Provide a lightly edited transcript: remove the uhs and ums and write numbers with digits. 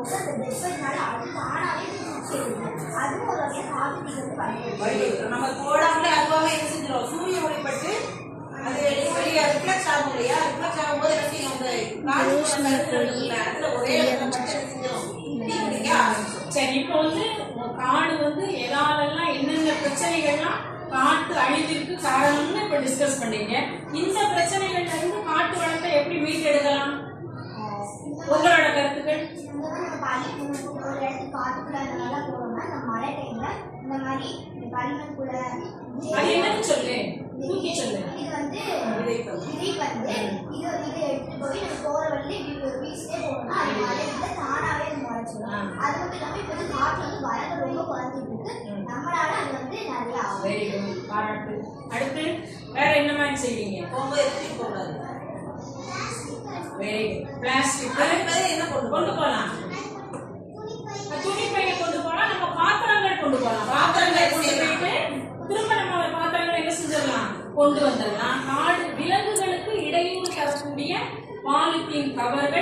பண்ணும்போது அந்த வெப்பத்தினால அது தானாவே அதுவும் ஒரு வகையாக காற்று வந்து நம்ம போடாமலே அதுவாகவே என்ன செஞ்சிடும், சூரிய ஒளிப்பட்டு அது வெளியே ரிஃப்ளெக்ட் ஆகும் இல்லையா? ரிஃப்ளெக்ட் ஆகும்போது என்ன செய்யும், அந்த ஒரே சரி. இப்போ வந்து காடு வந்து எதாலெல்லாம் என்னென்ன பிரச்சனைகள்லாம் காட்டு அழிவிற்கு காரணம்னு இப்போ டிஸ்கஸ் பண்ணீங்க. இந்த பிரச்சனைகள்ல இருந்து காட்டு வளத்தை எப்படி மீட்டெடுக்கலாம், உங்களோட கருத்துக்கள்? ஒரு இடத்துக்கு காட்டுக்குள்ள நல்லா போனோம்னா நம்ம மழை டைம்ல இந்த மாதிரி களிமண்குள்ள அது என்னன்னு சொல்லு, தூக்கி சொல்லு. இது வந்து விதை வந்து இது எடுத்துட்டு போய் நம்ம போற வழியில வீசிட்டே போனோம்னா அது மழையில தானாவே முளைச்சிடும். அது மட்டும் இல்லாம இப்போ வந்து காற்று வந்து வளர்ந்து ரொம்ப குறைஞ்சிட்டு இருக்கு. நம்மளால அது வந்து நிறைய ஆகும். வெரி குட், பாராட்டு. அடுத்து வேற என்ன மாதிரி செய்வீங்க? போகும்போது எடுத்துட்டு போகக்கூடாது. Very good. பிளாஸ்டிக் என்ன கொண்டு போகலாம், துணிப்பையை கொண்டு போகலாம், நம்ம பாத்திரங்கள் கொண்டு போகலாம். பாத்திரங்கள் கொண்டு போயிட்டு திரும்ப நம்ம பாத்திரங்களை என்ன செஞ்சிடலாம், கொண்டு வந்துடலாம். காடு விலங்குகளுக்கு இடையூறு தரக்கூடிய பாலித்தீன் கவர்கள்